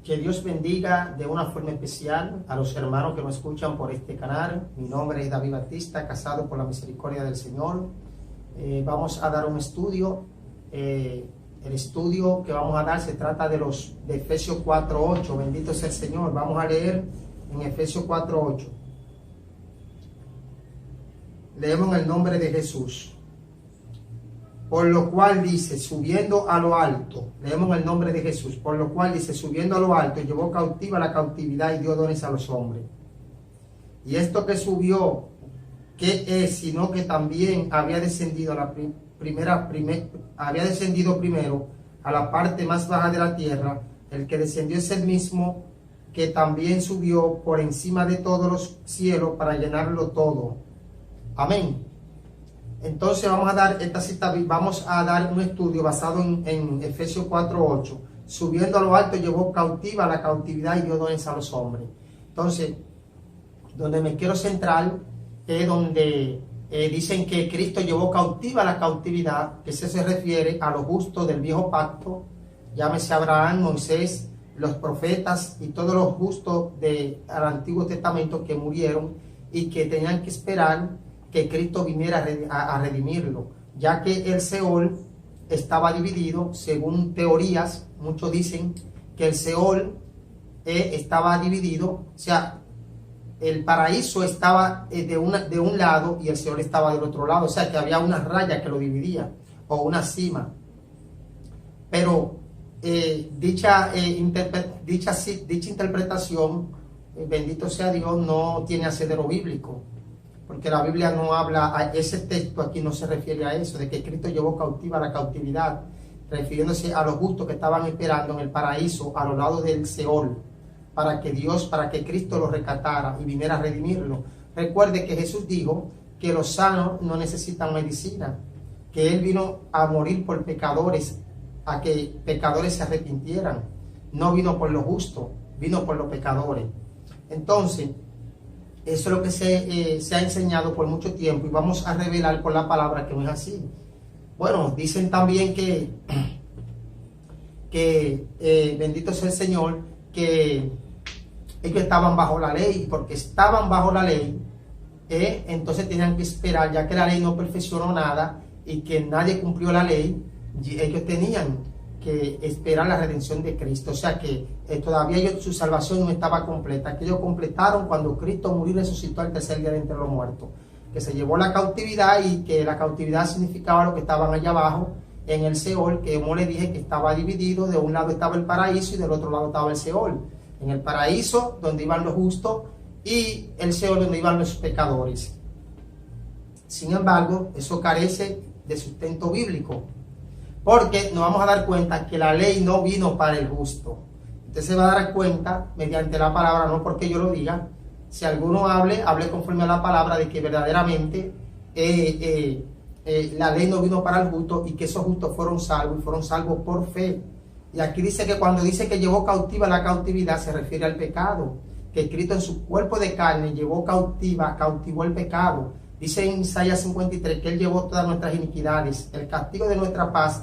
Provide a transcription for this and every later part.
Que Dios bendiga de una forma especial a los hermanos que nos escuchan por este canal. Mi nombre es David Batista, casado por la misericordia del Señor. Vamos a dar un estudio. El estudio que vamos a dar se trata de Efesios 4:8. Bendito sea el Señor. Vamos a leer en Efesios 4:8. Leemos en el nombre de Jesús. Por lo cual dice, subiendo a lo alto, leemos en el nombre de Jesús, por lo cual dice, subiendo a lo alto, llevó cautiva la cautividad y dio dones a los hombres. Y esto que subió, ¿qué es? Sino que también había descendido primero a la parte más baja de la tierra. El que descendió es el mismo que también subió por encima de todos los cielos para llenarlo todo. Amén. Entonces vamos a dar un estudio basado en Efesios 4:8. Subiendo a lo alto llevó cautiva la cautividad y dio dones a los hombres. Entonces, donde me quiero centrar es donde dicen que Cristo llevó cautiva la cautividad, que se refiere a los justos del viejo pacto, llámese Abraham, Moisés, los profetas y todos los justos del Antiguo Testamento que murieron y que tenían que esperar que Cristo viniera a redimirlo, ya que el Seol estaba dividido, según teorías. Muchos dicen que el Seol estaba dividido, o sea, el paraíso estaba de un lado y el Seol estaba del otro lado, o sea, que había una raya que lo dividía, o una cima. Pero dicha interpretación, bendito sea Dios, no tiene asidero bíblico. Porque la Biblia no habla, ese texto aquí no se refiere a eso, de que Cristo llevó cautiva la cautividad, refiriéndose a los justos que estaban esperando en el paraíso, a los lados del Seol, para que Cristo los rescatara y viniera a redimirlo. Recuerde que Jesús dijo que los sanos no necesitan medicina, que Él vino a morir por pecadores, a que pecadores se arrepintieran. No vino por los justos, vino por los pecadores. Entonces, eso es lo que se ha enseñado por mucho tiempo y vamos a revelar por la palabra que no es así. Bueno, dicen también que bendito sea el Señor, que ellos estaban bajo la ley, y porque estaban bajo la ley, entonces tenían que esperar, ya que la ley no perfeccionó nada y que nadie cumplió la ley, ellos tenían que esperar la redención de Cristo. O sea que todavía su salvación no estaba completa, que ellos completaron cuando Cristo murió y resucitó al tercer día de entre los muertos, que se llevó la cautividad, y que la cautividad significaba lo que estaban allá abajo en el Seol, que como les dije que estaba dividido, de un lado estaba el paraíso y del otro lado estaba el Seol. En el paraíso donde iban los justos y el Seol donde iban los pecadores. Sin embargo, eso carece de sustento bíblico, porque nos vamos a dar cuenta que la ley no vino para el justo. Usted se va a dar cuenta mediante la palabra, no porque yo lo diga. Si alguno hable conforme a la palabra, de que verdaderamente la ley no vino para el justo y que esos justos fueron salvos por fe. Y aquí dice que cuando dice que llevó cautiva la cautividad, se refiere al pecado, que Cristo en su cuerpo de carne cautivó el pecado. Dice en Isaías 53 que Él llevó todas nuestras iniquidades, el castigo de nuestra paz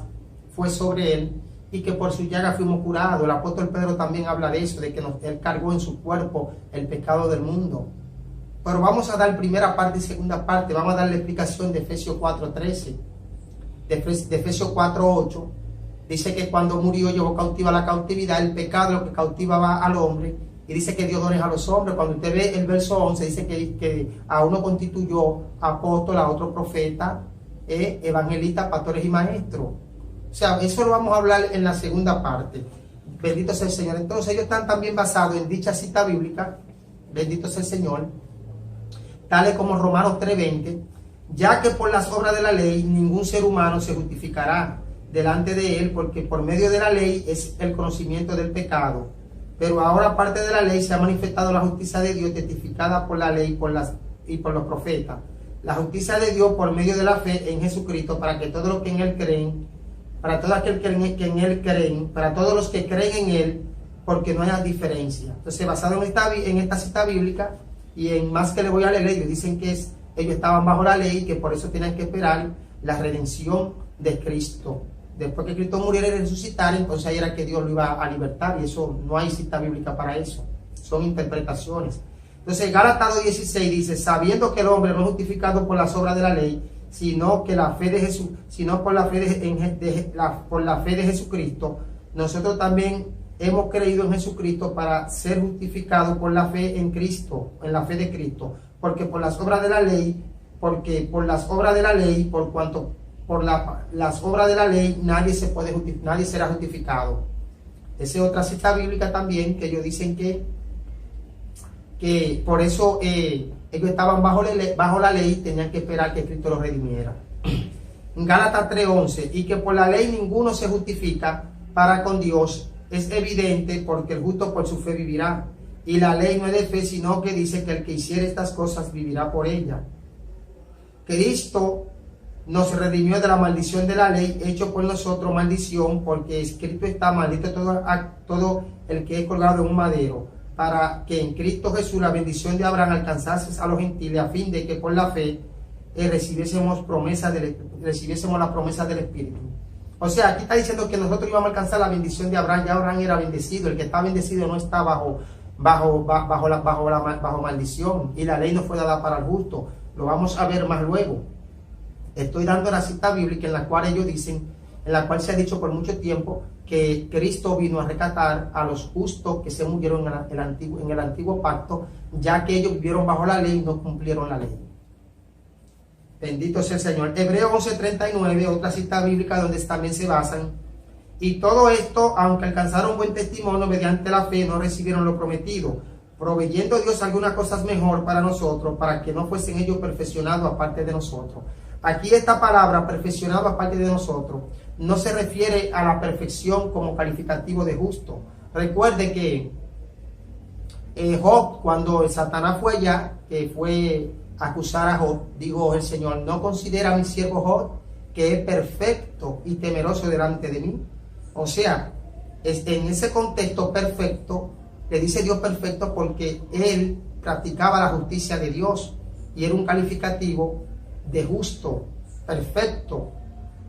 fue sobre Él, y que por su llaga fuimos curados. El apóstol Pedro también habla de eso, de que Él cargó en su cuerpo el pecado del mundo. Pero vamos a dar primera parte y segunda parte. Vamos a dar la explicación de Efesios 4:13, de Efesios 4:8. Dice que cuando murió llevó cautiva la cautividad, el pecado, lo que cautivaba al hombre, y dice que dio dones a los hombres. Cuando usted ve el verso 11, dice que a uno constituyó apóstol, a otro profeta, evangelista, pastores y maestros. O sea, eso lo vamos a hablar en la segunda parte. Bendito sea el Señor. Entonces ellos están también basados en dicha cita bíblica, bendito sea el Señor, tales como Romanos 3:20, ya que por las obras de la ley ningún ser humano se justificará delante de Él, porque por medio de la ley es el conocimiento del pecado. Pero ahora, aparte de la ley, se ha manifestado la justicia de Dios, testificada por la ley y por los profetas. La justicia de Dios por medio de la fe en Jesucristo, para que todos los que en Él creen, para todos aquellos que en Él creen, para todos los que creen en Él, porque no hay diferencia. Entonces, basado en esta cita bíblica y en más que le voy a leer, ellos dicen que ellos estaban bajo la ley y que por eso tenían que esperar la redención de Cristo después que Cristo muriera y resucitara, entonces ahí era que Dios lo iba a libertar, y eso no hay cita bíblica para eso, son interpretaciones. Entonces Gálatas 2:16 dice, sabiendo que el hombre no es justificado por las obras de la ley, sino que la fe de Jesús, sino por la fe por la fe de Jesucristo, nosotros también hemos creído en Jesucristo para ser justificados por la fe en Cristo, en la fe de Cristo, porque por las obras de la ley, por cuanto por las obras de la ley nadie será justificado. Esa es otra cita bíblica también, que ellos dicen que por eso ellos estaban bajo la ley, tenían que esperar que Cristo los redimiera. En Gálatas 3:11, y que por la ley ninguno se justifica para con Dios, es evidente, porque el justo por su fe vivirá. Y la ley no es de fe, sino que dice que el que hiciere estas cosas vivirá por ella. Cristo nos redimió de la maldición de la ley, hecho por nosotros maldición, porque escrito está, maldito todo el que es colgado en un madero, para que en Cristo Jesús la bendición de Abraham alcanzase a los gentiles, a fin de que por la fe recibiésemos la promesa del Espíritu. O sea, aquí está diciendo que nosotros íbamos a alcanzar la bendición de Abraham. Ya Abraham era bendecido, el que está bendecido no está bajo maldición, y la ley no fue dada para el justo. Lo vamos a ver más luego. Estoy dando la cita bíblica en la cual ellos dicen, en la cual se ha dicho por mucho tiempo que Cristo vino a rescatar a los justos que se murieron en el antiguo pacto, ya que ellos vivieron bajo la ley y no cumplieron la ley. Bendito sea el Señor. Hebreos 11:39, otra cita bíblica donde también se basan. Y todo esto, aunque alcanzaron buen testimonio mediante la fe, no recibieron lo prometido, proveyendo Dios algunas cosas mejor para nosotros, para que no fuesen ellos perfeccionados aparte de nosotros. Aquí esta palabra, perfeccionado aparte de nosotros, no se refiere a la perfección como calificativo de justo. Recuerde que Job, cuando Satanás fue allá, que fue a acusar a Job, dijo el Señor, ¿no considera a mi siervo Job que es perfecto y temeroso delante de mí? O sea, en ese contexto perfecto, le dice Dios perfecto porque él practicaba la justicia de Dios y era un calificativo de justo, perfecto.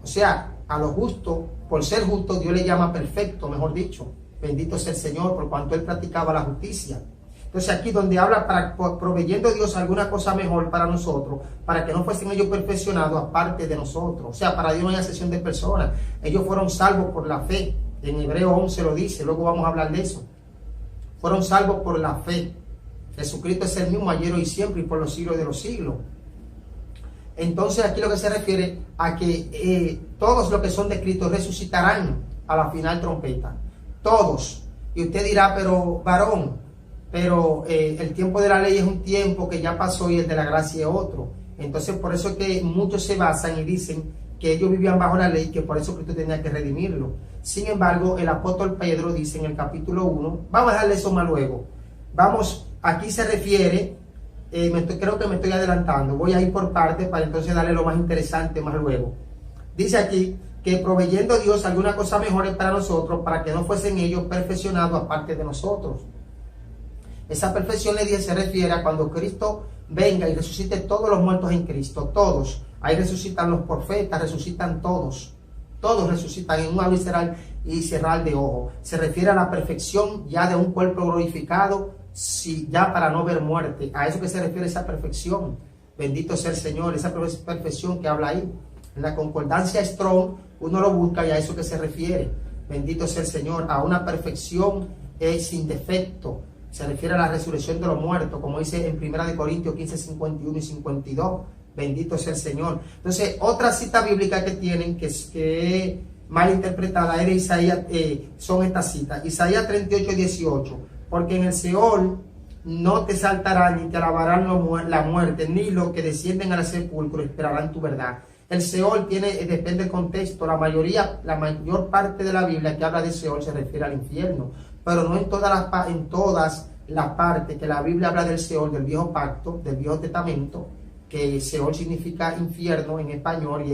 O sea, a lo justo, por ser justo, Dios le llama perfecto, mejor dicho. Bendito sea el Señor, por cuanto él practicaba la justicia. Entonces aquí donde habla proveyendo Dios alguna cosa mejor para nosotros, para que no fuesen ellos perfeccionados aparte de nosotros. O sea, para Dios no hay excepción de personas. Ellos fueron salvos por la fe. En Hebreos 11 lo dice, luego vamos a hablar de eso. Fueron salvos por la fe. Jesucristo es el mismo ayer, hoy y siempre, y por los siglos de los siglos. Entonces aquí lo que se refiere a que todos los que son de Cristo resucitarán a la final trompeta. Todos. Y usted dirá, pero varón, el tiempo de la ley es un tiempo que ya pasó y el de la gracia es otro. Entonces por eso es que muchos se basan y dicen que ellos vivían bajo la ley, que por eso Cristo tenía que redimirlo. Sin embargo, el apóstol Pedro dice en el capítulo 1, vamos a darle eso más luego. Aquí se refiere, creo que me estoy adelantando, voy a ir por partes para entonces darle lo más interesante más luego. Dice aquí que proveyendo Dios alguna cosa mejores para nosotros, para que no fuesen ellos perfeccionados aparte de nosotros. Esa perfección se refiere a cuando Cristo venga y resucite todos los muertos en Cristo, todos. Ahí resucitan los profetas, resucitan todos. Todos resucitan en un abrir y cerrar de ojo. Se refiere a la perfección ya de un cuerpo glorificado, ya para no ver muerte. A eso que se refiere esa perfección. Bendito sea el Señor, esa perfección que habla ahí. En la concordancia Strong, uno lo busca y a eso que se refiere. Bendito sea el Señor, a una perfección sin defecto. Se refiere a la resurrección de los muertos, como dice en 1 Corintios 15, 51 y 52. Bendito sea el Señor. Entonces, otra cita bíblica que tienen, que es mal interpretada, es de Isaías, son estas citas. Isaías 38, 18. Porque en el Seol no te saltarán ni te alabarán la muerte, ni los que descienden al sepulcro esperarán tu verdad. El Seol depende del contexto. La mayor parte de la Biblia que habla de Seol se refiere al infierno, pero no en todas las partes que la Biblia habla del Seol, del viejo pacto, del viejo testamento, que Seol significa infierno en español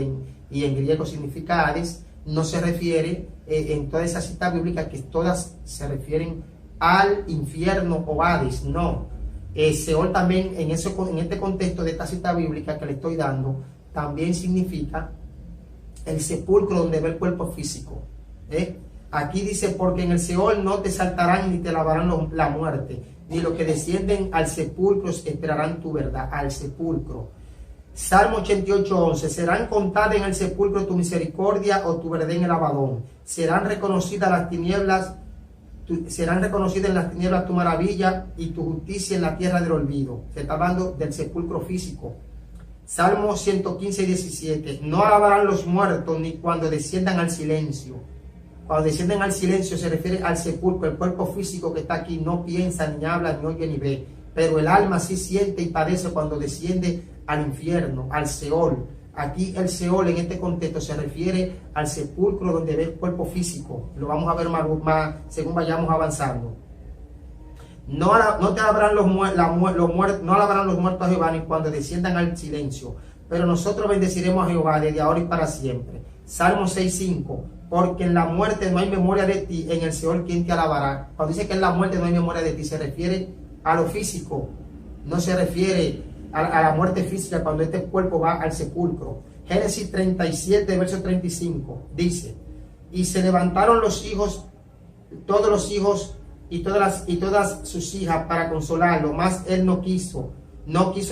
y en griego significa Hades. No se refiere en toda esa cita bíblica que todas se refieren al infierno o Hades, no. Seol también en este contexto de esta cita bíblica que le estoy dando, también significa el sepulcro donde ve el cuerpo físico. Aquí dice, porque en el Seol no te saltarán ni te lavarán la muerte, ni los que descienden al sepulcro esperarán tu verdad, al sepulcro. Salmo 88:11, serán contadas en el sepulcro tu misericordia o tu verdad en el abadón. Serán reconocidas las tinieblas, serán reconocidas en las tinieblas tu maravilla y tu justicia en la tierra del olvido. Se está hablando del sepulcro físico. Salmo 115:17, no alabarán los muertos ni cuando desciendan al silencio. Cuando descienden al silencio se refiere al sepulcro, el cuerpo físico que está aquí no piensa, ni habla, ni oye, ni ve. Pero el alma sí siente y padece cuando desciende al infierno, al Seol. Aquí el Seol en este contexto se refiere al sepulcro donde ve el cuerpo físico. Lo vamos a ver más según vayamos avanzando. No alabarán los muertos a Jehová ni cuando desciendan al silencio. Pero nosotros bendeciremos a Jehová desde ahora y para siempre. Salmo 6:5, porque en la muerte no hay memoria de ti, en el Seol ¿quién te alabará? Cuando dice que en la muerte no hay memoria de ti, se refiere a lo físico, no se refiere a la muerte física cuando este cuerpo va al sepulcro. Génesis 37, verso 35, dice, y se levantaron los hijos, todos los hijos y todas sus hijas para consolarlo, mas él no quiso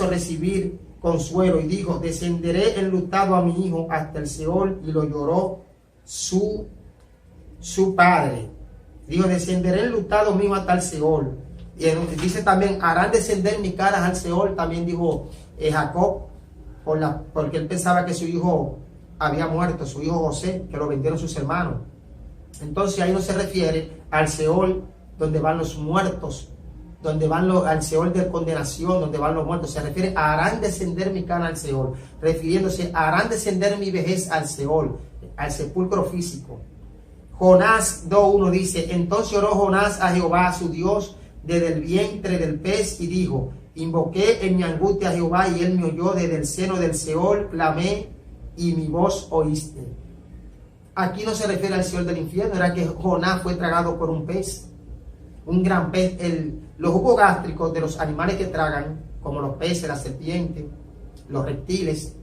recibir consuelo y dijo, descenderé enlutado a mi hijo hasta el Seol, y lo lloró su padre. Dijo, descenderé enlutado mío hasta el Seol. Y dice también, harán descender mis caras al Seol, también dijo Jacob, porque él pensaba que su hijo había muerto, su hijo José, que lo vendieron sus hermanos. Entonces ahí no se refiere al Seol donde van los muertos, donde van al Seol de condenación, donde van los muertos. Se refiere a harán descender mi cara al Seol, refiriéndose a harán descender mi vejez al Seol, al sepulcro físico. Jonás 2:1 dice, entonces oró Jonás a Jehová su Dios desde el vientre del pez y dijo, invoqué en mi angustia a Jehová y él me oyó desde el seno del Seol, clamé y mi voz oíste. Aquí no se refiere al Seol del infierno, era que Jonás fue tragado por un pez, un gran pez. Los jugos gástricos de los animales que tragan, como los peces, la serpiente, los reptiles,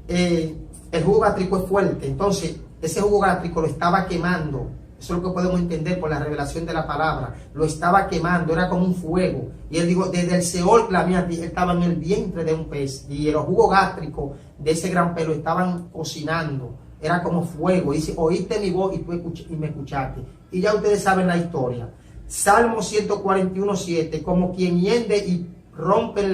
el jugo gástrico es fuerte, entonces ese jugo gástrico lo estaba quemando. Eso es lo que podemos entender por la revelación de la palabra. Lo estaba quemando, era como un fuego. Y él dijo, desde el Seol clamé a ti. Él estaba en el vientre de un pez. Y los jugos gástricos de ese gran pez lo estaban cocinando. Era como fuego. Y dice, oíste mi voz y me escuchaste. Y ya ustedes saben la historia. Salmo 141:7, como quien hiende y rompen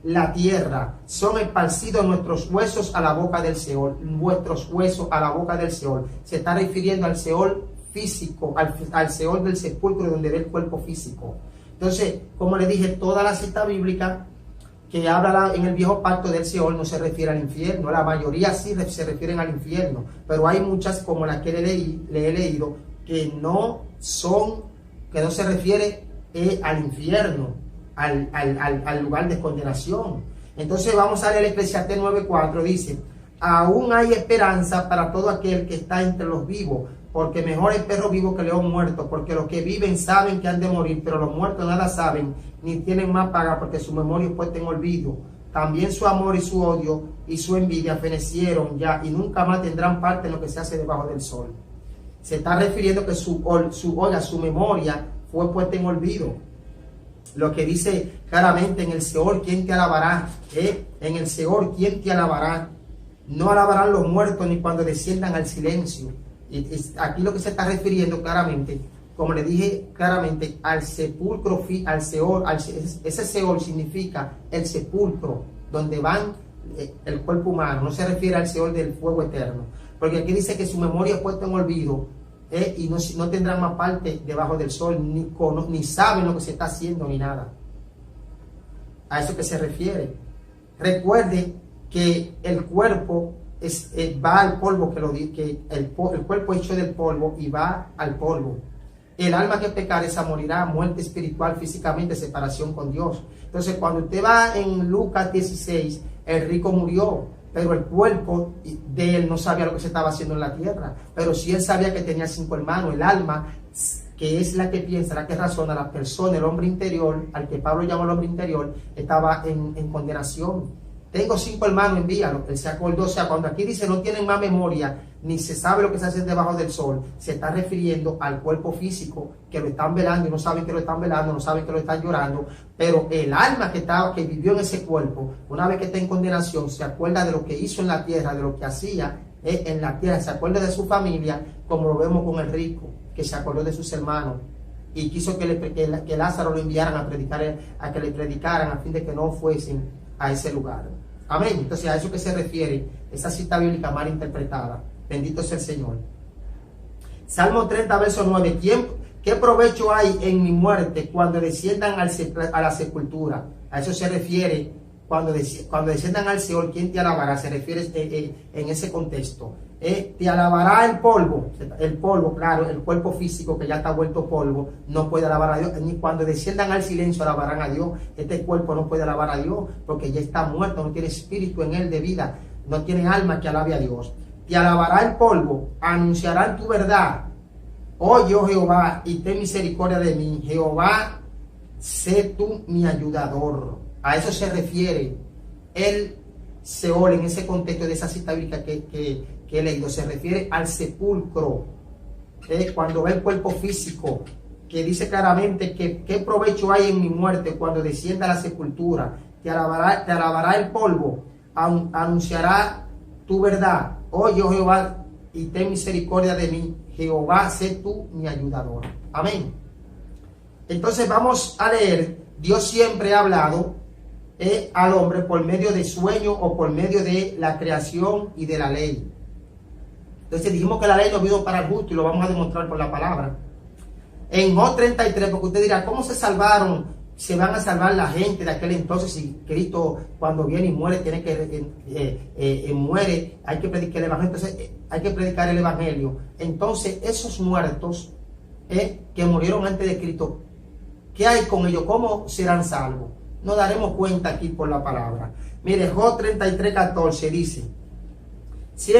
la tierra, son esparcidos nuestros huesos a la boca del Seol, vuestros huesos a la boca del Seol. Se está refiriendo al Seol físico, al Seol del sepulcro donde ve el cuerpo físico. Entonces, como les dije, toda la cita bíblica que habla en el viejo pacto del Seol no se refiere al infierno. La mayoría sí se refieren al infierno, pero hay muchas, como las que le he leído, que no se refiere al infierno, al lugar de condenación. Entonces vamos a leer Eclesiastés 9:4, dice, aún hay esperanza para todo aquel que está entre los vivos, porque mejor es perro vivo que león muerto, porque los que viven saben que han de morir, pero los muertos nada saben, ni tienen más paga, porque su memoria es puesta en olvido. También su amor y su odio y su envidia fenecieron ya, y nunca más tendrán parte en lo que se hace debajo del sol. Se está refiriendo que su memoria fue puesta en olvido. Lo que dice claramente, en el Seol, ¿quién te alabará? En el Seol, ¿quién te alabará? No alabarán los muertos ni cuando desciendan al silencio. Y aquí lo que se está refiriendo claramente, como le dije claramente, al sepulcro, al Seol. Ese Seol significa el sepulcro, donde van el cuerpo humano. No se refiere al Seol del fuego eterno. Porque aquí dice que su memoria es puesta en olvido. Y no tendrán más parte debajo del sol, ni saben lo que se está haciendo, ni nada. A eso que se refiere. Recuerde que el cuerpo va al polvo, que el cuerpo es hecho del polvo y va al polvo. El alma que pecare, esa morirá, muerte espiritual, físicamente, separación con Dios. Entonces, cuando usted va en Lucas 16, el rico murió, pero el cuerpo de él no sabía lo que se estaba haciendo en la tierra. Pero sí él sabía que tenía 5 hermanos. El alma, que es la que piensa, la que razona, la persona, el hombre interior, al que Pablo llama el hombre interior, estaba en condenación. tengo 5 hermanos, envíalo. Él se acordó. O sea, cuando aquí dice no tienen más memoria, ni se sabe lo que se hace debajo del sol, se está refiriendo al cuerpo físico, que lo están velando y no saben que lo están velando, no saben que lo están llorando, pero el alma que vivió en ese cuerpo, una vez que está en condenación, se acuerda de lo que hizo en la tierra, de lo que hacía en la tierra, se acuerda de su familia, como lo vemos con el rico, que se acordó de sus hermanos y quiso que Lázaro lo enviaran a que le predicaran, a fin de que no fuesen a ese lugar. Amén. Entonces, a eso que se refiere esa cita bíblica mal interpretada. Bendito sea el Señor. Salmo 30, verso 9. ¿Qué provecho hay en mi muerte cuando desciendan a la sepultura? A eso se refiere cuando desciendan al Seol. ¿Quién te alabará? Se refiere en ese contexto. Te alabará el polvo, claro, el cuerpo físico que ya está vuelto polvo, no puede alabar a Dios. Ni cuando desciendan al silencio alabarán a Dios. Este cuerpo no puede alabar a Dios porque ya está muerto, no tiene espíritu en él de vida, no tiene alma que alabe a Dios. Te alabará el polvo, anunciarán tu verdad. Oye, oh Jehová, y ten misericordia de mí. Jehová, sé tú mi ayudador. A eso se refiere el Seol en ese contexto de esa cita bíblica que he leído. Se refiere al sepulcro. Cuando ve el cuerpo físico, que dice claramente que qué provecho hay en mi muerte cuando descienda a la sepultura. Te alabará el polvo, anunciará tu verdad. Oye, oh Jehová, y ten misericordia de mí. Jehová, sé tú mi ayudador. Amén. Entonces vamos a leer. Dios siempre ha hablado al hombre por medio de sueño o por medio de la creación y de la ley. Entonces dijimos que la ley no vino para el justo y lo vamos a demostrar por la palabra. En Job 33, porque usted dirá, ¿cómo se salvaron? Se van a salvar la gente de aquel entonces si Cristo cuando viene y muere tiene que muere, hay que predicar el evangelio. Entonces hay que predicar el evangelio. Entonces esos muertos que murieron antes de Cristo, ¿qué hay con ellos? ¿Cómo serán salvos? Nos daremos cuenta aquí por la palabra. Mire, Job 33, 14 dice: sin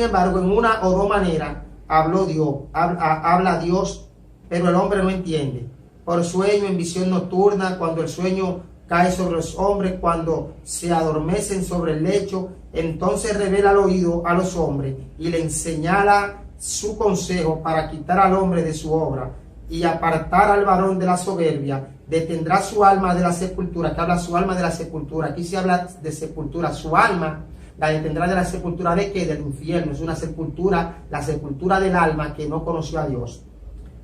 embargo, en una o dos maneras habla Dios, pero el hombre no entiende. Por sueño, en visión nocturna, cuando el sueño cae sobre los hombres, cuando se adormecen sobre el lecho, entonces revela al oído a los hombres y le señala su consejo para quitar al hombre de su obra y apartar al varón de la soberbia. Detendrá su alma de la sepultura. Que habla su alma de la sepultura. Aquí se habla de sepultura. Su alma la detendrá de la sepultura. ¿De qué? Del infierno. Es una sepultura, la sepultura del alma que no conoció a Dios.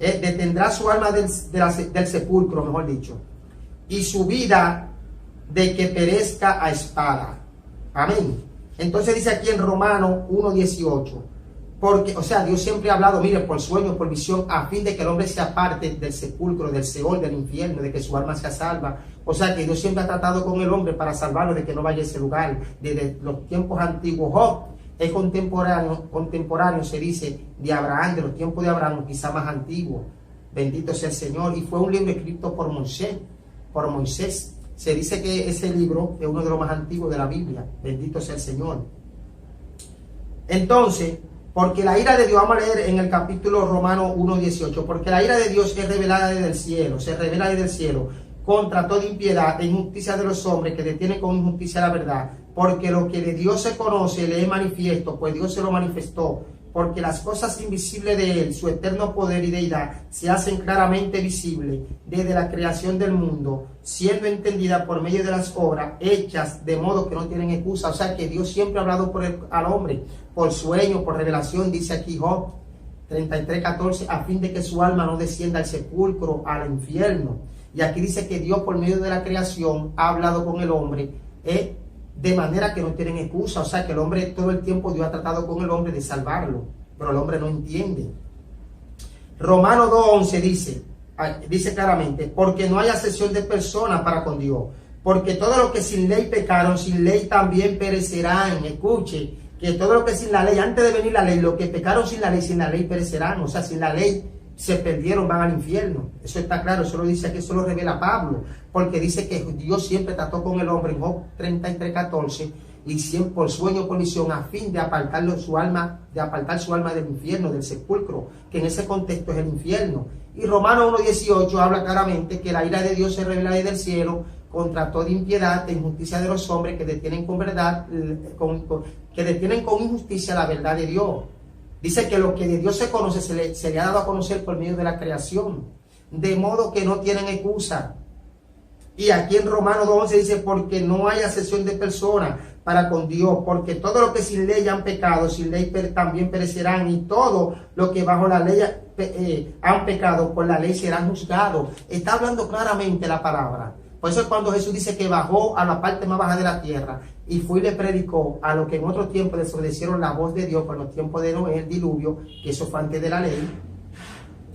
Detendrá su alma del sepulcro, mejor dicho, y su vida de que perezca a espada. Amén. Entonces dice aquí en Romanos 1:18, porque, o sea, Dios siempre ha hablado, mire, por sueño, por visión, a fin de que el hombre se aparte del sepulcro, del Seol, del infierno, de que su alma sea salva. O sea, que Dios siempre ha tratado con el hombre para salvarlo de que no vaya a ese lugar. Desde los tiempos antiguos, Job es contemporáneo, se dice, de Abraham, de los tiempos de Abraham, quizá más antiguo. Bendito sea el Señor. Y fue un libro escrito por Moisés. Se dice que ese libro es uno de los más antiguos de la Biblia. Bendito sea el Señor. Entonces, porque la ira de Dios, vamos a leer en el capítulo Romanos 1:18, porque la ira de Dios es revelada desde el cielo, se revela desde el cielo, contra toda impiedad e injusticia de los hombres que detienen con injusticia la verdad. Porque lo que de Dios se conoce le es manifiesto, pues Dios se lo manifestó. Porque las cosas invisibles de Él, su eterno poder y deidad, se hacen claramente visibles desde la creación del mundo, siendo entendidas por medio de las obras hechas de modo que no tienen excusa. O sea que Dios siempre ha hablado al hombre, por sueño, por revelación, dice aquí Job 33:14, a fin de que su alma no descienda al sepulcro, al infierno. Y aquí dice que Dios por medio de la creación ha hablado con el hombre, de manera que no tienen excusa. O sea que el hombre todo el tiempo Dios ha tratado con el hombre de salvarlo, pero el hombre no entiende. Romanos 2:11 dice claramente, porque no hay acepción de personas para con Dios, porque todos los que sin ley pecaron, sin ley también perecerán. Escuche, que todos los que sin la ley, antes de venir la ley, los que pecaron sin la ley perecerán. O sea, sin la ley se perdieron, van al infierno. Eso está claro, eso lo dice aquí, eso lo revela Pablo, porque dice que Dios siempre trató con el hombre en Job 33:14, y siempre por sueño, por visión, a fin de apartar su alma del infierno, del sepulcro, que en ese contexto es el infierno. Y Romanos 1:18 habla claramente que la ira de Dios se revela desde el cielo contra toda impiedad e injusticia de los hombres que detienen con verdad, que detienen con injusticia la verdad de Dios. Dice que lo que de Dios se conoce se le ha dado a conocer por medio de la creación, de modo que no tienen excusa. Y aquí en Romanos 12 dice, porque no hay acepción de persona para con Dios, porque todo lo que sin ley han pecado, sin ley también perecerán, y todo lo que bajo la ley han pecado, por la ley serán juzgados. Está hablando claramente la palabra. Por eso es cuando Jesús dice que bajó a la parte más baja de la tierra y fue y le predicó a los que en otro tiempo desobedecieron la voz de Dios, por los tiempos de Noé, el diluvio, que eso fue antes de la ley.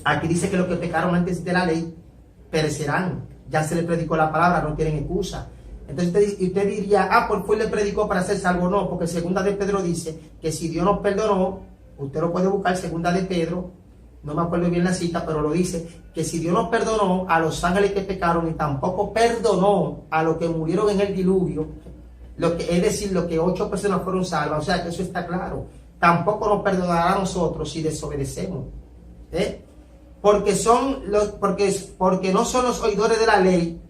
Aquí dice que los que pecaron antes de la ley perecerán. Ya se le predicó la palabra, no tienen excusa. Entonces usted diría, pues fue y le predicó para ser salvo. No, porque segunda de Pedro dice que si Dios nos perdonó, usted lo puede buscar, segunda de Pedro, no me acuerdo bien la cita, pero lo dice, que si Dios nos perdonó a los ángeles que pecaron y tampoco perdonó a los que murieron en el diluvio, es decir, lo que 8 personas fueron salvas, o sea que eso está claro, tampoco nos perdonará a nosotros si desobedecemos. Porque no son los oidores de la ley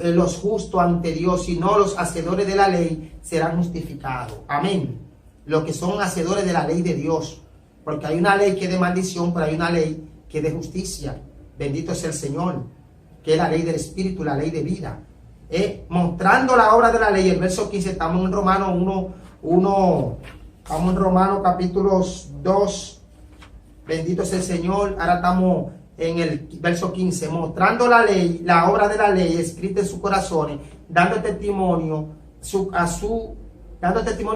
los justos ante Dios, sino los hacedores de la ley serán justificados. Amén. Los que son hacedores de la ley de Dios. Porque hay una ley que es de maldición, pero hay una ley que es de justicia. Bendito sea el Señor. Que es la ley del Espíritu, la ley de vida. Mostrando la obra de la ley, el verso 15, estamos en Romanos 1, estamos en Romanos capítulo 2. Bendito sea el Señor. Ahora estamos en el verso 15, mostrando la ley, la obra de la ley escrita en sus corazones, dando testimonio a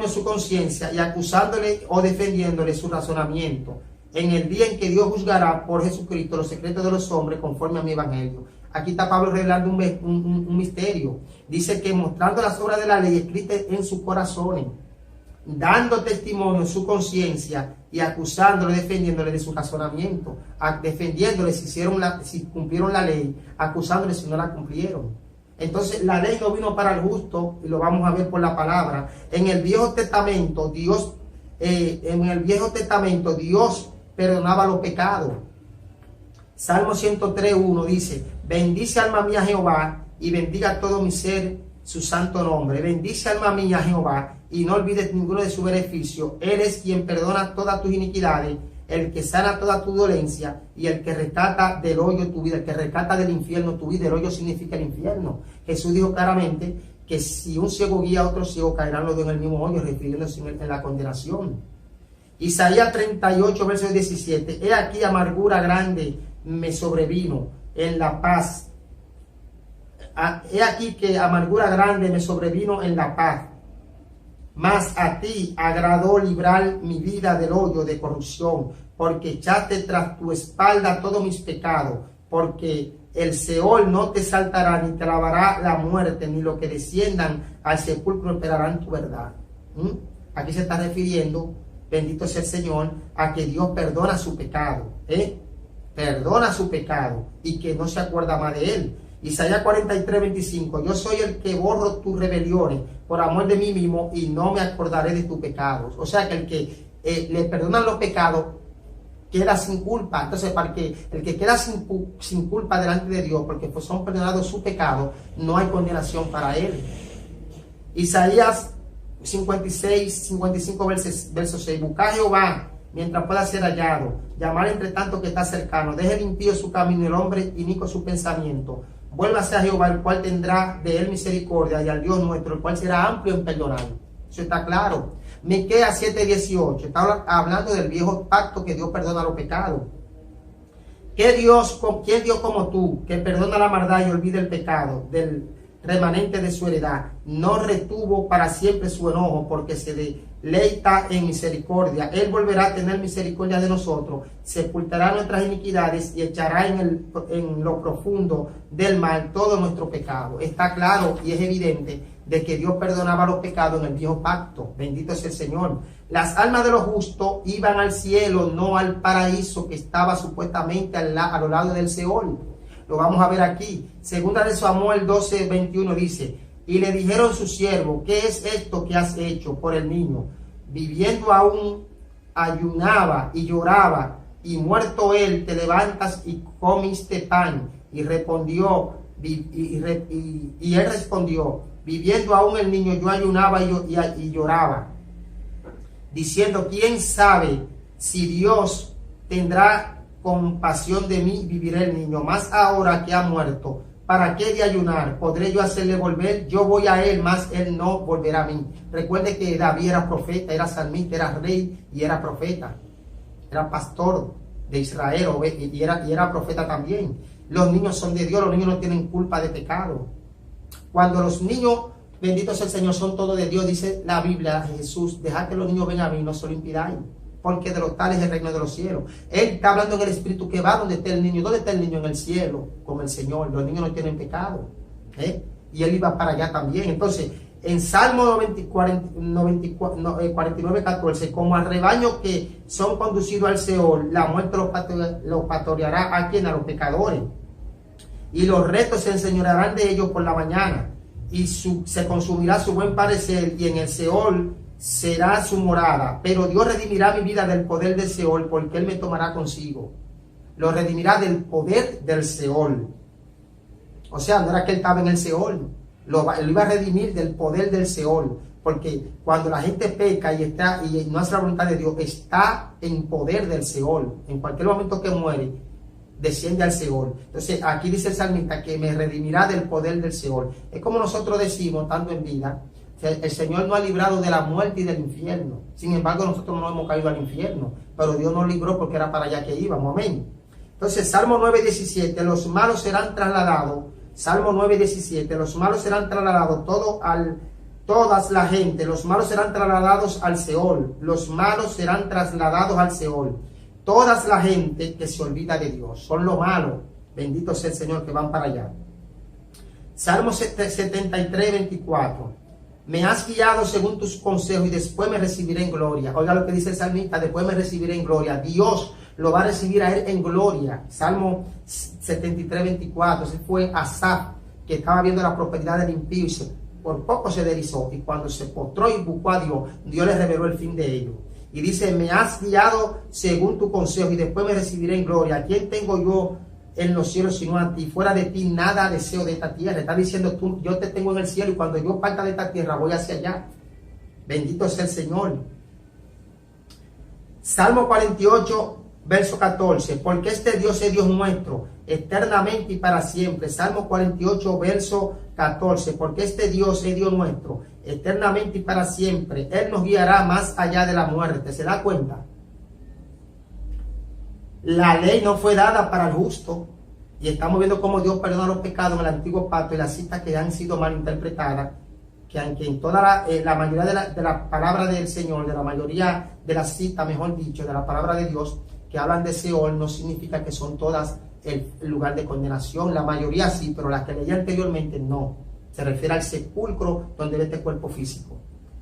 su conciencia y acusándole o defendiéndole su razonamiento, en el día en que Dios juzgará por Jesucristo los secretos de los hombres conforme a mi evangelio. Aquí está Pablo revelando un misterio. Dice que mostrando las obras de la ley escritas en sus corazones, dando testimonio en su conciencia y acusándole, defendiéndole de su razonamiento, defendiéndole si cumplieron la ley, acusándole si no la cumplieron. Entonces la ley no vino para el justo, y lo vamos a ver por la palabra. En el Viejo Testamento Dios perdonaba los pecados. Salmo 103:1 dice, bendice alma mía Jehová, y bendiga todo mi ser su santo nombre. Bendice alma mía Jehová, y no olvides ninguno de su beneficio. Él es quien perdona todas tus iniquidades, el que sana toda tu dolencia, y el que rescata del hoyo tu vida, el que rescata del infierno tu vida. El hoyo significa el infierno. Jesús dijo claramente que si un ciego guía a otro ciego, caerán los dos en el mismo hoyo, refiriéndose en la condenación. Isaías 38, verso 17. He aquí amargura grande me sobrevino en la paz. He aquí que amargura grande me sobrevino en la paz. Mas a ti agradó librar mi vida del hoyo de corrupción, porque echaste tras tu espalda todos mis pecados, porque el Seol no te saltará, ni te lavará la muerte, ni lo que desciendan al sepulcro esperarán tu verdad. Aquí se está refiriendo, bendito sea el Señor, a que Dios perdona su pecado, perdona su pecado, y que no se acuerda más de él. Isaías 43:25, yo soy el que borro tus rebeliones por amor de mí mismo, y no me acordaré de tus pecados. O sea que el que le perdonan los pecados queda sin culpa. Entonces, para que el que queda sin culpa delante de Dios, porque pues son perdonados sus pecados, no hay condenación para él. Isaías 55 verso 6, buscad a Jehová mientras pueda ser hallado, llamar entre tanto que está cercano, deje el impío su camino y el hombre inicuo su pensamiento. Vuélvase a Jehová, el cual tendrá de él misericordia, y al Dios nuestro, el cual será amplio en perdonar. Eso está claro. Miqueas 7:18, está hablando del viejo pacto, que Dios perdona los pecados. ¿Quién Dios como tú, que perdona la maldad y olvida el pecado del remanente de su heredad? No retuvo para siempre su enojo, porque se deleita en misericordia. Él volverá a tener misericordia de nosotros, sepultará nuestras iniquidades y echará en lo profundo del mar todo nuestro pecado. Está claro y es evidente de que Dios perdonaba los pecados en el viejo pacto. Bendito sea el Señor. Las almas de los justos iban al cielo, no al paraíso que estaba supuestamente a los lados del Seol. Lo vamos a ver aquí. Segunda de Samuel 12:21 dice, y le dijeron sus siervos, ¿qué es esto que has hecho por el niño? Viviendo aún ayunaba y lloraba, y muerto él te levantas y comiste pan. Y respondió Y él respondió, viviendo aún el niño, yo ayunaba y lloraba, diciendo, ¿quién sabe si Dios tendrá compasión de mí y vivirá el niño? Mas ahora que ha muerto, ¿para qué de ayunar? ¿Podré yo hacerle volver? Yo voy a él, mas él no volverá a mí. Recuerde que David era profeta, era salmista, era rey y era profeta. Era pastor de Israel y era profeta también. Los niños son de Dios, los niños no tienen culpa de pecado. Cuando los niños, bendito sea el Señor, son todos de Dios, dice la Biblia, Jesús, dejad que los niños vengan a mí, no se lo impidáis, porque de los tales es el reino de los cielos. Él está hablando en el Espíritu que va donde está el niño. ¿Dónde está el niño? En el cielo, con el Señor. Los niños no tienen pecado. Y él iba para allá también. Entonces, en Salmo 49, 14, como al rebaño que son conducidos al Seol, la muerte los pastoreará a quien, a los pecadores. Y los rectos se enseñorearán de ellos por la mañana. Y se consumirá su buen parecer, y en el Seol será su morada. Pero Dios redimirá mi vida del poder del Seol, porque Él me tomará consigo. Lo redimirá del poder del Seol. O sea, no era que Él estaba en el Seol. Lo iba a redimir del poder del Seol. Porque cuando la gente peca y no hace la voluntad de Dios, está en poder del Seol. En cualquier momento que muere, desciende al Seol. Entonces aquí dice el salmista que me redimirá del poder del Seol. Es como nosotros decimos, estando en vida, el Señor nos ha librado de la muerte y del infierno. Sin embargo, nosotros no hemos caído al infierno, pero Dios nos libró porque era para allá que íbamos. Amén. Entonces, Salmo 9:17, los malos serán trasladados. Salmo 9:17, los malos serán trasladados, todas la gente, los malos serán trasladados al Seol. Los malos serán trasladados al Seol. Todas la gente que se olvida de Dios, son los malos. Bendito sea el Señor, que van para allá. Salmo 73:24. Me has guiado según tus consejos y después me recibiré en gloria. Oiga lo que dice el salmista, después me recibiré en gloria. Dios lo va a recibir a él en gloria. Salmo 73:24. Ese fue Asaf, que estaba viendo la prosperidad del impío y por poco se deslizó. Y cuando se postró y buscó a Dios, Dios le reveló el fin de ello. Y dice, me has guiado según tu consejo y después me recibiré en gloria. ¿A quién tengo yo en los cielos sino a ti? Fuera de ti nada deseo de esta tierra. Está diciendo tú, yo te tengo en el cielo y cuando yo parta de esta tierra voy hacia allá. Bendito sea el Señor. Salmo 48, verso 14. Porque este Dios es Dios nuestro, eternamente y para siempre. Salmo 48, verso 14. Porque este Dios es Dios nuestro, eternamente y para siempre. Él nos guiará más allá de la muerte. ¿Se da cuenta? La ley no fue dada para el justo. Y estamos viendo cómo Dios perdona los pecados en el antiguo pacto y las citas que han sido mal interpretadas. Que aunque en toda la mayoría de la palabra del Señor, de la mayoría de las citas, mejor dicho, de la palabra de Dios, que hablan de Seol, no significa que son todas el lugar de condenación. La mayoría sí, pero las que leí anteriormente no. Se refiere al sepulcro donde ve este cuerpo físico.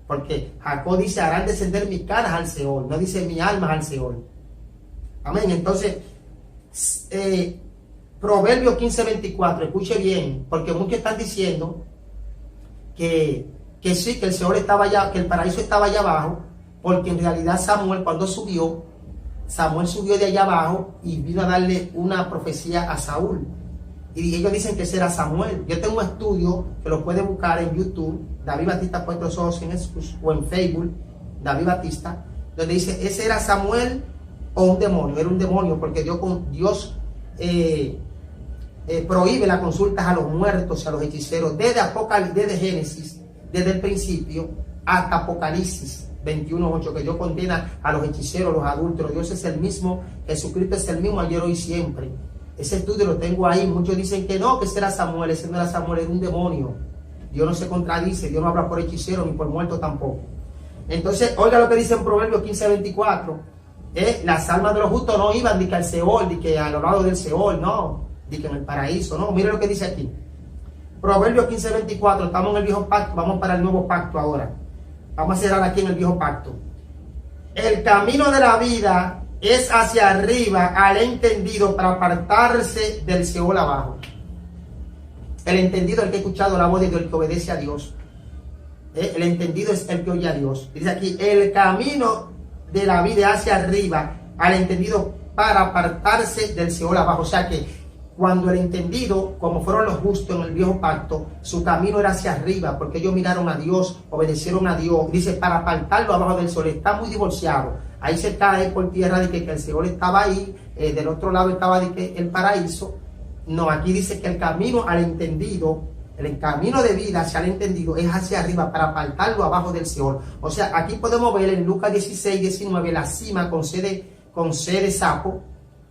Porque Jacob dice, harán descender mis caras al Seol. No dice mi alma al Seol. Amén. Entonces, Proverbios 15:24, escuche bien, porque muchos están diciendo que sí, que el Seol estaba allá, que el paraíso estaba allá abajo, porque en realidad Samuel cuando subió de allá abajo y vino a darle una profecía a Saúl. Y ellos dicen que ese era Samuel. Yo tengo un estudio que lo puede buscar en YouTube, David Batista Puerto Ojos o en Facebook, David Batista, donde dice, ese era Samuel o un demonio. Era un demonio porque Dios prohíbe las consultas a los muertos y a los hechiceros desde Génesis, desde el principio hasta Apocalipsis 21:8, que Dios condena a los hechiceros, los adúlteros. Dios es el mismo, Jesucristo es el mismo ayer, hoy y siempre. Ese estudio lo tengo ahí. Muchos dicen que no, que ese era Samuel. Ese no era Samuel, era un demonio. Dios no se contradice, Dios no habla por hechicero ni por muerto tampoco. Entonces, oiga lo que dice en Proverbios 15:24. Las almas de los justos no iban ni que al Seol, ni que a los lados del Seol, no, ni que en el paraíso, no. Mire lo que dice aquí. Proverbios 15:24, estamos en el viejo pacto, vamos para el nuevo pacto ahora. Vamos a cerrar aquí en el viejo pacto. El camino de la vida es hacia arriba al entendido para apartarse del Seol abajo. El entendido es el que ha escuchado la voz de Dios, el que obedece a Dios. El entendido es el que oye a Dios. Dice aquí, el camino de la vida hacia arriba al entendido para apartarse del Seol abajo. O sea que Cuando el entendido, como fueron los justos en el viejo pacto, su camino era hacia arriba, porque ellos miraron a Dios, obedecieron a Dios. Dice, para apartarlo abajo del sol, está muy divorciado. Ahí se cae por tierra de que el Seol estaba ahí, del otro lado estaba de que el paraíso. No, aquí dice que el camino al entendido, el camino de vida hacia el entendido es hacia arriba, para apartarlo abajo del Seol. O sea, aquí podemos ver en Lucas 16, 19, la cima con C de sapo,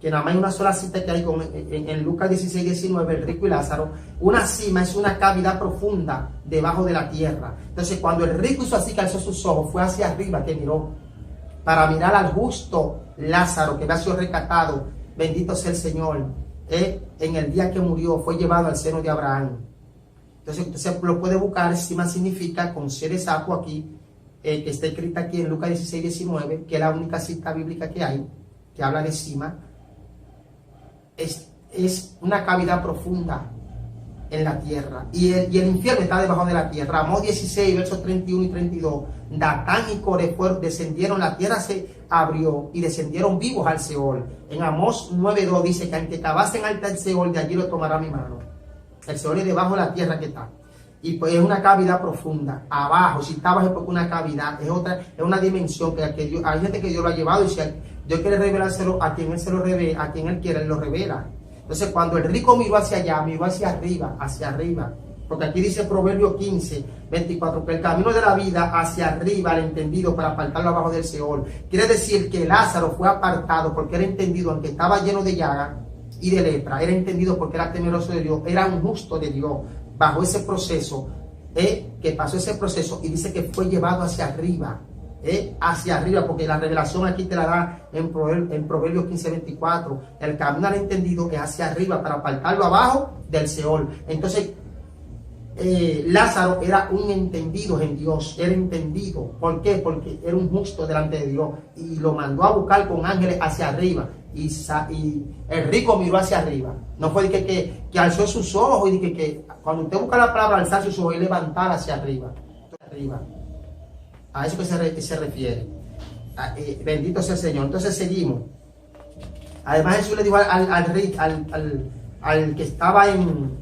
que nada más hay una sola cita que hay en Lucas 16, 19, el rico y Lázaro. Una cima es una cavidad profunda debajo de la tierra. Entonces, cuando el rico hizo así, que alzó sus ojos, fue hacia arriba que miró, para mirar al justo Lázaro, que había sido rescatado, bendito sea el Señor, en el día que murió, fue llevado al seno de Abraham. Entonces, usted lo puede buscar. Cima significa con C de sapo aquí, que está escrita aquí en Lucas 16, 19, que es la única cita bíblica que hay, que habla de cima. Es una cavidad profunda en la tierra, y el infierno está debajo de la tierra. Amós 16, versos 31 y 32, Datán y Core descendieron, la tierra se abrió y descendieron vivos al Seol. En Amós 9:2 dice que aunque cavasen alta el Seol, de allí lo tomará mi mano. El Seol es debajo de la tierra que está, y pues es una cavidad profunda abajo. Si está abajo es porque una cavidad es otra, es una dimensión que Dios, hay gente que Dios lo ha llevado, y si Dios quiere revelárselo a quien Él se lo revela, a quien Él quiere, Él lo revela. Entonces, cuando el rico miró hacia allá, miró hacia arriba, porque aquí dice Proverbio 15, 24, que el camino de la vida hacia arriba, el entendido, para apartarlo abajo del Seol. Quiere decir que Lázaro fue apartado porque era entendido, aunque estaba lleno de llaga y de lepra, era entendido porque era temeroso de Dios, era un justo de Dios. Bajo ese proceso, que pasó ese proceso, y dice que fue llevado hacia arriba, porque la revelación aquí te la da en Proverbios 15, 24. El camino al entendido es hacia arriba, para apartarlo abajo del Seol. Entonces, Lázaro era un entendido en Dios, era entendido. ¿Por qué? Porque era un justo delante de Dios, y lo mandó a buscar con ángeles hacia arriba, y el rico miró hacia arriba. No fue que alzó sus ojos, y que cuando usted busca la palabra alzar sus ojos, y levantar hacia arriba. A eso que se refiere. Bendito sea el Señor. Entonces seguimos. Además, Jesús le dijo al que estaba en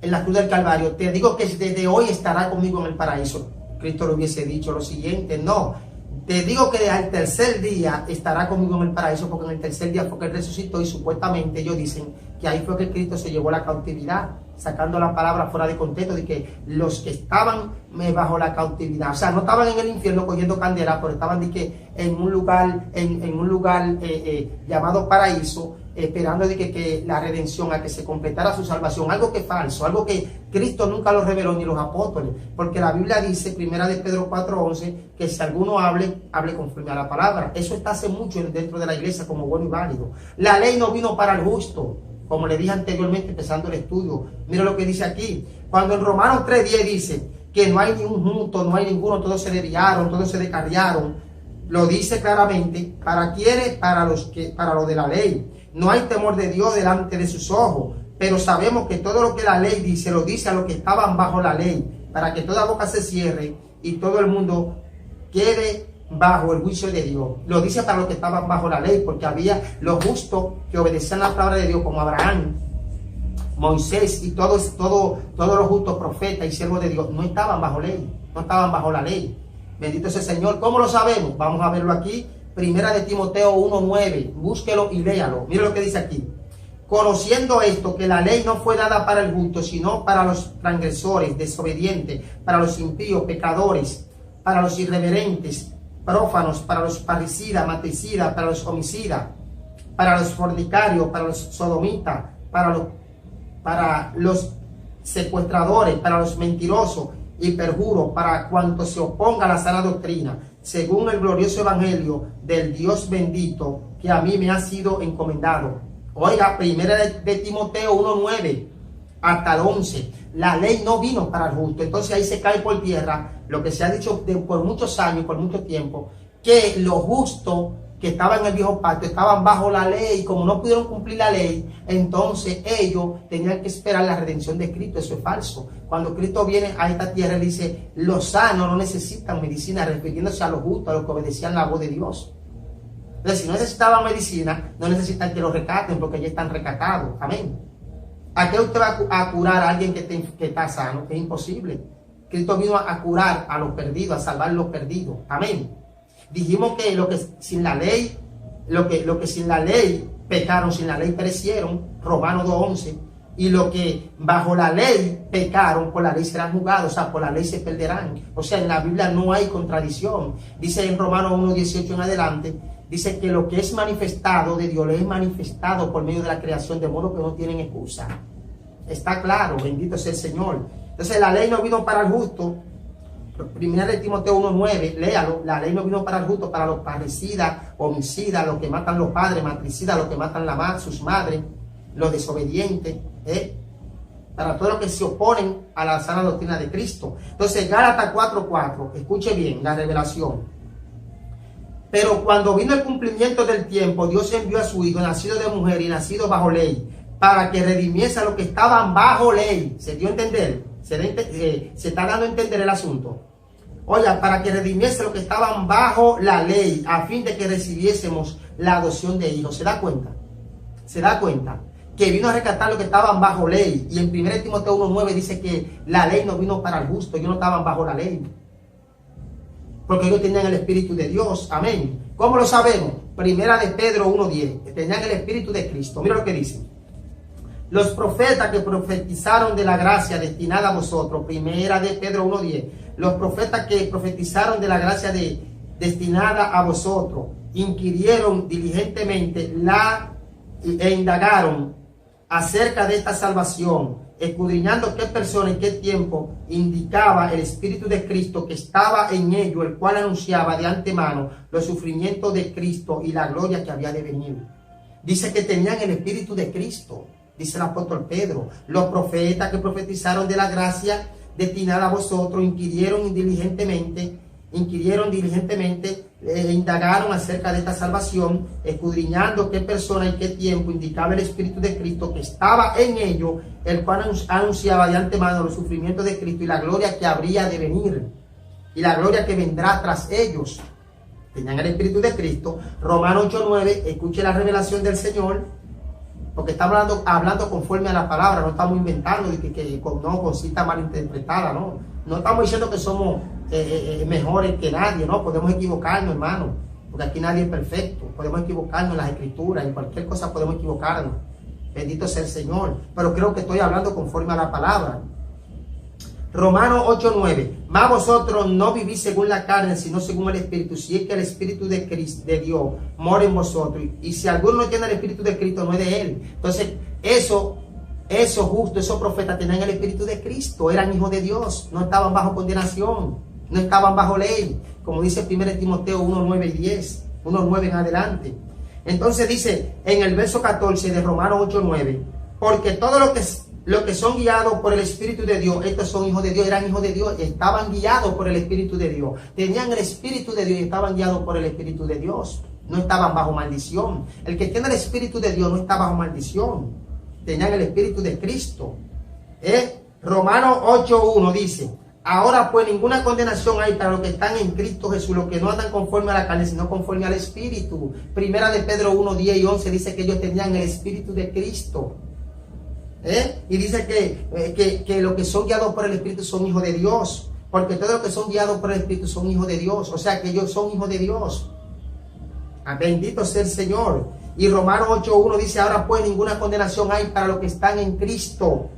la cruz del Calvario: te digo que desde hoy estará conmigo en el paraíso. Cristo le hubiese dicho lo siguiente: no, te digo que al tercer día estará conmigo en el paraíso, porque en el tercer día fue que Él resucitó, y supuestamente ellos dicen que ahí fue que Cristo se llevó la cautividad, sacando la palabra fuera de contexto, de que los que estaban bajo la cautividad, o sea, no estaban en el infierno cogiendo candela, pero estaban de que en un lugar, llamado paraíso, esperando de que la redención, a que se completara su salvación. Algo que es falso, algo que Cristo nunca lo reveló, ni los apóstoles, porque la Biblia dice, primera de Pedro 4:11, que si alguno hable conforme a la palabra. Eso está hace mucho dentro de la iglesia como bueno y válido. La ley no vino para el justo, como le dije anteriormente empezando el estudio. Mira lo que dice aquí, cuando en Romanos 3:10 dice que no hay ni un justo, no hay ninguno, todos se desviaron, todos se descarriaron. Lo dice claramente. ¿Para quiénes? Para los de la ley. No hay temor de Dios delante de sus ojos, pero sabemos que todo lo que la ley dice, lo dice a los que estaban bajo la ley, para que toda boca se cierre y todo el mundo quede bajo el juicio de Dios. Lo dice para los que estaban bajo la ley, porque había los justos que obedecían la palabra de Dios, como Abraham, Moisés y todos los justos profetas y siervos de Dios. No estaban bajo ley, no estaban bajo la ley. Bendito es el Señor. ¿Cómo lo sabemos? Vamos a verlo aquí. Primera de Timoteo 1:9. Búsquelo y léalo. Mire lo que dice aquí. Conociendo esto, que la ley no fue dada para el justo, sino para los transgresores, desobedientes, para los impíos, pecadores, para los irreverentes, prófanos, para los parricidas, matricidas, para los homicidas, para los fornicarios, para los sodomitas, para los secuestradores, para los mentirosos y perjuros, para cuantos se oponga a la sana doctrina, según el glorioso evangelio del Dios bendito, que a mí me ha sido encomendado. Oiga, primera de Timoteo 1:9 hasta el 11. La ley no vino para el justo. Entonces ahí se cae por tierra lo que se ha dicho por muchos años, por mucho tiempo, que los justos que estaban en el viejo pacto estaban bajo la ley, y como no pudieron cumplir la ley, entonces ellos tenían que esperar la redención de Cristo. Eso es falso. Cuando Cristo viene a esta tierra, Él dice: los sanos no necesitan medicina, refiriéndose a los justos, a los que obedecían la voz de Dios. Entonces, si no necesitaban medicina, no necesitan que los recaten porque ya están recatados. Amén. ¿A qué usted va a curar a alguien que está sano? Que es imposible. Cristo vino a curar a los perdidos, a salvar a los perdidos. Amén. Dijimos que lo que sin la ley, lo que sin la ley pecaron, sin la ley perecieron, Romanos 2:11. Y lo que bajo la ley pecaron, por la ley serán juzgados, o sea, por la ley se perderán. O sea, en la Biblia no hay contradicción. Dice en Romanos 1:18 en adelante, dice que lo que es manifestado de Dios, le es manifestado por medio de la creación, de modo que no tienen excusa. Está claro, bendito sea el Señor. Entonces la ley no vino para el justo. Primera de Timoteo 1:9, léalo. La ley no vino para el justo, para los parricidas, homicidas, los que matan los padres, matricidas, los que matan sus madres, los desobedientes, para todos los que se oponen a la sana doctrina de Cristo. Entonces Gálatas 4:4, escuche bien la revelación. Pero cuando vino el cumplimiento del tiempo, Dios envió a su Hijo, nacido de mujer y nacido bajo ley, para que redimiese a los que estaban bajo ley. ¿Se dio a entender? Se está dando a entender el asunto. Oiga, para que redimiese a los que estaban bajo la ley, a fin de que recibiésemos la adopción de hijos. ¿Se da cuenta? ¿Se da cuenta? Que vino a rescatar a los que estaban bajo ley. Y en 1 Timoteo 1:9 dice que la ley no vino para el justo, ellos no estaban bajo la ley, porque ellos tenían el Espíritu de Dios. Amén. ¿Cómo lo sabemos? Primera de Pedro 1:10. Tenían el Espíritu de Cristo. Mira lo que dice. Los profetas que profetizaron de la gracia destinada a vosotros. Primera de Pedro 1:10. Los profetas que profetizaron de la gracia destinada a vosotros inquirieron diligentemente e indagaron acerca de esta salvación, escudriñando qué persona y qué tiempo indicaba el Espíritu de Cristo que estaba en ellos, el cual anunciaba de antemano los sufrimientos de Cristo y la gloria que había de venir. Dice que tenían el Espíritu de Cristo, dice el apóstol Pedro. Los profetas que profetizaron de la gracia destinada a vosotros inquirieron diligentemente, indagaron acerca de esta salvación, escudriñando qué persona y qué tiempo indicaba el Espíritu de Cristo que estaba en ellos, el cual anunciaba de antemano los sufrimientos de Cristo y la gloria que habría de venir, y la gloria que vendrá tras ellos. Tenían el Espíritu de Cristo. Romanos 8:9, escuche la revelación del Señor, porque estamos hablando conforme a la palabra, no estamos inventando con cita malinterpretada, no estamos diciendo que somos mejores que nadie, no, podemos equivocarnos, hermano, porque aquí nadie es perfecto, podemos equivocarnos en las escrituras, en cualquier cosa podemos equivocarnos, bendito sea el Señor, pero creo que estoy hablando conforme a la palabra. Romanos 8:9, mas vosotros no vivís según la carne, sino según el Espíritu, si es que el Espíritu de Cristo, de Dios, mora en vosotros, y si alguno no tiene el Espíritu de Cristo, no es de él. Entonces, esos profetas tenían el Espíritu de Cristo, eran hijos de Dios, no estaban bajo condenación, no estaban bajo ley, como dice 1 Timoteo 1:9 y 10, 1:9 en adelante. Entonces dice en el verso 14 de Romanos 8:9, porque todo lo que son guiados por el Espíritu de Dios, estos son hijos de Dios, eran hijos de Dios, estaban guiados por el Espíritu de Dios, tenían el Espíritu de Dios y estaban guiados por el Espíritu de Dios, no estaban bajo maldición. El que tiene el Espíritu de Dios no está bajo maldición, tenían el Espíritu de Cristo. Romanos 8:1 dice, ahora pues ninguna condenación hay para los que están en Cristo Jesús, los que no andan conforme a la carne, sino conforme al Espíritu. Primera de Pedro 1:10 y 11 dice que ellos tenían el Espíritu de Cristo. Y dice que los que son guiados por el Espíritu son hijos de Dios, porque todos los que son guiados por el Espíritu son hijos de Dios, o sea que ellos son hijos de Dios. Bendito sea el Señor. Y Romanos 8:1 dice, ahora pues ninguna condenación hay para los que están en Cristo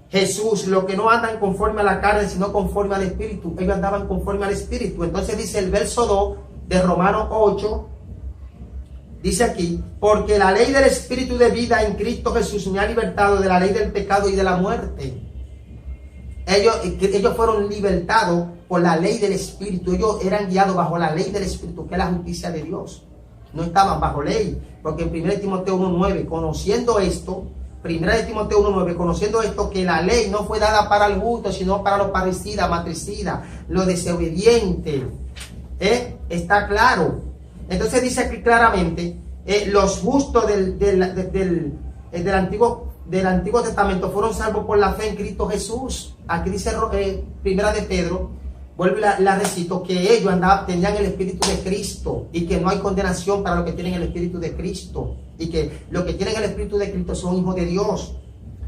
Jesús, los que no andan conforme a la carne, sino conforme al Espíritu. Ellos andaban conforme al Espíritu. Entonces dice el verso 2 de Romanos 8, dice aquí, porque la ley del Espíritu de vida en Cristo Jesús me ha libertado de la ley del pecado y de la muerte. Ellos fueron libertados por la ley del Espíritu. Ellos eran guiados bajo la ley del Espíritu, que es la justicia de Dios. No estaban bajo ley, porque en 1 Timoteo 1:9, conociendo esto, 1 Timoteo 1:9, conociendo esto, que la ley no fue dada para el justo, sino para los parricidas, matricidas, los desobedientes. Está claro. Entonces dice aquí claramente, los justos del Antiguo Testamento fueron salvos por la fe en Cristo Jesús. Aquí dice Primera de Pedro vuelvo y la recito, que ellos tenían el Espíritu de Cristo y que no hay condenación para los que tienen el Espíritu de Cristo y que los que tienen el Espíritu de Cristo son hijos de Dios.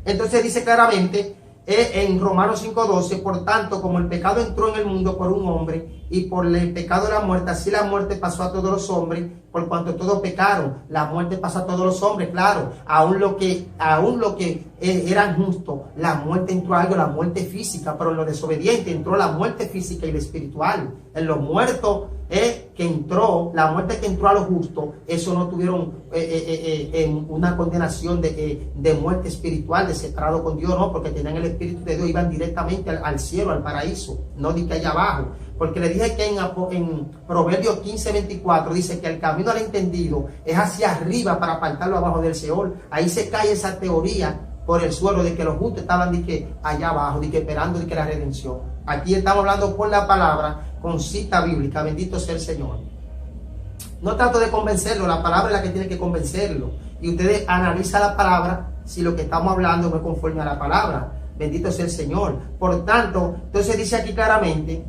Entonces dice claramente en Romanos 5:12, por tanto, como el pecado entró en el mundo por un hombre y por el pecado de la muerte, así la muerte pasó a todos los hombres, por cuanto todos pecaron. La muerte pasó a todos los hombres, claro, aún lo que eran justos, la muerte entró a algo, la muerte física, pero en los desobedientes entró la muerte física y la espiritual. En los muertos la muerte que entró a los justos, eso no tuvieron una condenación de muerte espiritual, de separado con Dios, no, porque tenían el Espíritu de Dios, iban directamente al cielo, al paraíso, no de que allá abajo. Porque le dije que en Proverbios 15:24 dice que el camino al entendido es hacia arriba para apartarlo abajo del Seol. Ahí se cae esa teoría por el suelo de que los justos estaban de que allá abajo, de que esperando de que la redención. Aquí estamos hablando por la palabra, con cita bíblica, bendito sea el Señor. No trato de convencerlo, la palabra es la que tiene que convencerlo. Y ustedes analizan la palabra si lo que estamos hablando no es conforme a la palabra. Bendito sea el Señor. Por tanto, entonces dice aquí claramente,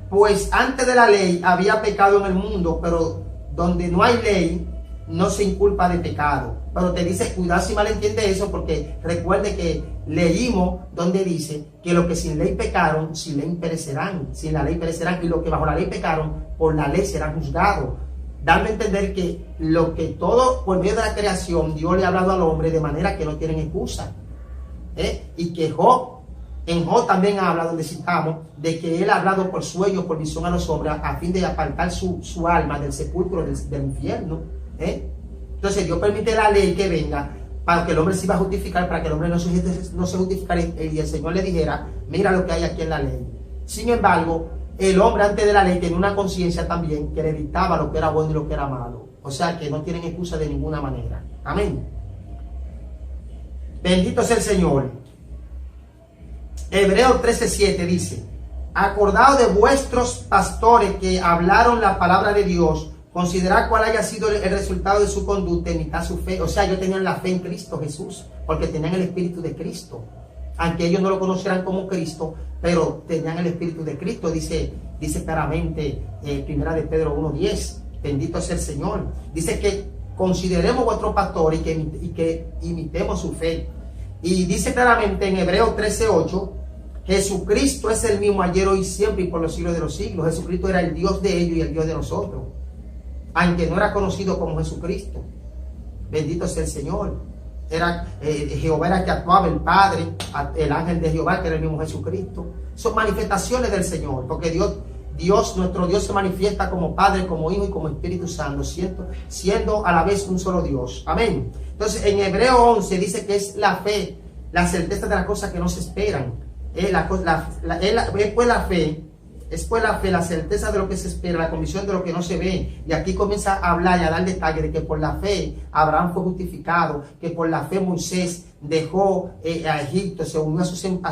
pues antes de la ley había pecado en el mundo, pero donde no hay ley, no se inculpa de pecado. Pero te dice, cuidado si malentiende eso, porque recuerde que leímos donde dice que los que sin ley pecaron, sin ley perecerán, sin la ley perecerán, y los que bajo la ley pecaron, por la ley serán juzgados. Dando a entender que lo que todo por medio de la creación, Dios le ha hablado al hombre de manera que no tienen excusa. Y que en Job también habla, donde citamos, de que él ha hablado por sueño, por visión a los hombres, a fin de apartar su alma del sepulcro, del infierno. Entonces Dios permite la ley que venga para que el hombre se iba a justificar, para que el hombre no se justificara y el Señor le dijera, mira lo que hay aquí en la ley. Sin embargo, el hombre antes de la ley tenía una conciencia también que le dictaba lo que era bueno y lo que era malo. O sea que no tienen excusa de ninguna manera. Amén. Bendito sea el Señor. Hebreos 13:7 dice, acordaos de vuestros pastores que hablaron la palabra de Dios, considerad cuál haya sido el resultado de su conducta, imitad su fe. O sea, ellos tenían la fe en Cristo Jesús, porque tenían el Espíritu de Cristo. Aunque ellos no lo conocieran como Cristo, pero tenían el Espíritu de Cristo, dice claramente primera de Pedro 1:10. Bendito sea el Señor. Dice que consideremos vuestros pastores y que imitemos su fe. Y dice claramente en Hebreos 13:8, Jesucristo es el mismo ayer, hoy, siempre y por los siglos de los siglos. Jesucristo era el Dios de ellos y el Dios de nosotros, aunque no era conocido como Jesucristo. Bendito sea el Señor. Jehová era que actuaba, el Padre, el ángel de Jehová, que era el mismo Jesucristo. Son manifestaciones del Señor, porque nuestro Dios se manifiesta como Padre, como Hijo y como Espíritu Santo, siendo a la vez un solo Dios. Amén. Entonces en Hebreo 11 dice que es la fe, la certeza de las cosas que no se esperan. Es pues la fe, la certeza de lo que se espera, la convicción de lo que no se ve. Y aquí comienza a hablar y a dar detalle de que por la fe Abraham fue justificado, que por la fe Moisés dejó a Egipto, se unió a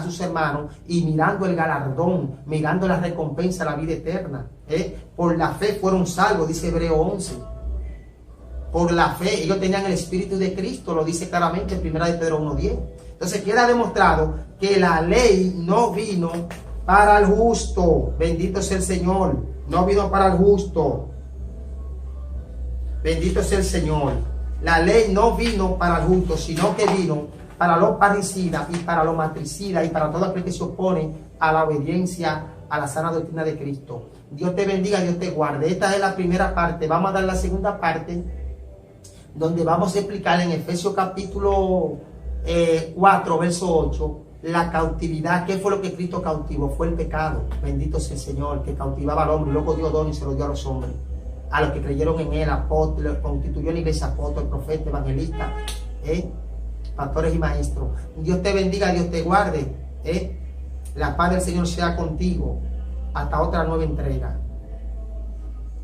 sus hermanos, y mirando el galardón, mirando la recompensa, la vida eterna. Por la fe fueron salvos, dice Hebreo 11. Por la fe, ellos tenían el Espíritu de Cristo, lo dice claramente en 1 de Pedro 1:10. Entonces queda demostrado que la ley no vino para el justo. Bendito sea el Señor. No vino para el justo. Bendito sea el Señor. La ley no vino para el justo, sino que vino para los parricidas y para los matricidas y para todo aquel que se opone a la obediencia a la sana doctrina de Cristo. Dios te bendiga, Dios te guarde. Esta es la primera parte. Vamos a dar la segunda parte, donde vamos a explicar en Efesios capítulo 4, verso 8, la cautividad. ¿Qué fue lo que Cristo cautivó? Fue el pecado. Bendito sea el Señor, que cautivaba al hombre, y luego dio don y se lo dio a los hombres, a los que creyeron en él, apóstoles, constituyó la iglesia apóstol, profeta, evangelista, pastores y maestros. Dios te bendiga, Dios te guarde. La paz del Señor sea contigo. Hasta otra nueva entrega.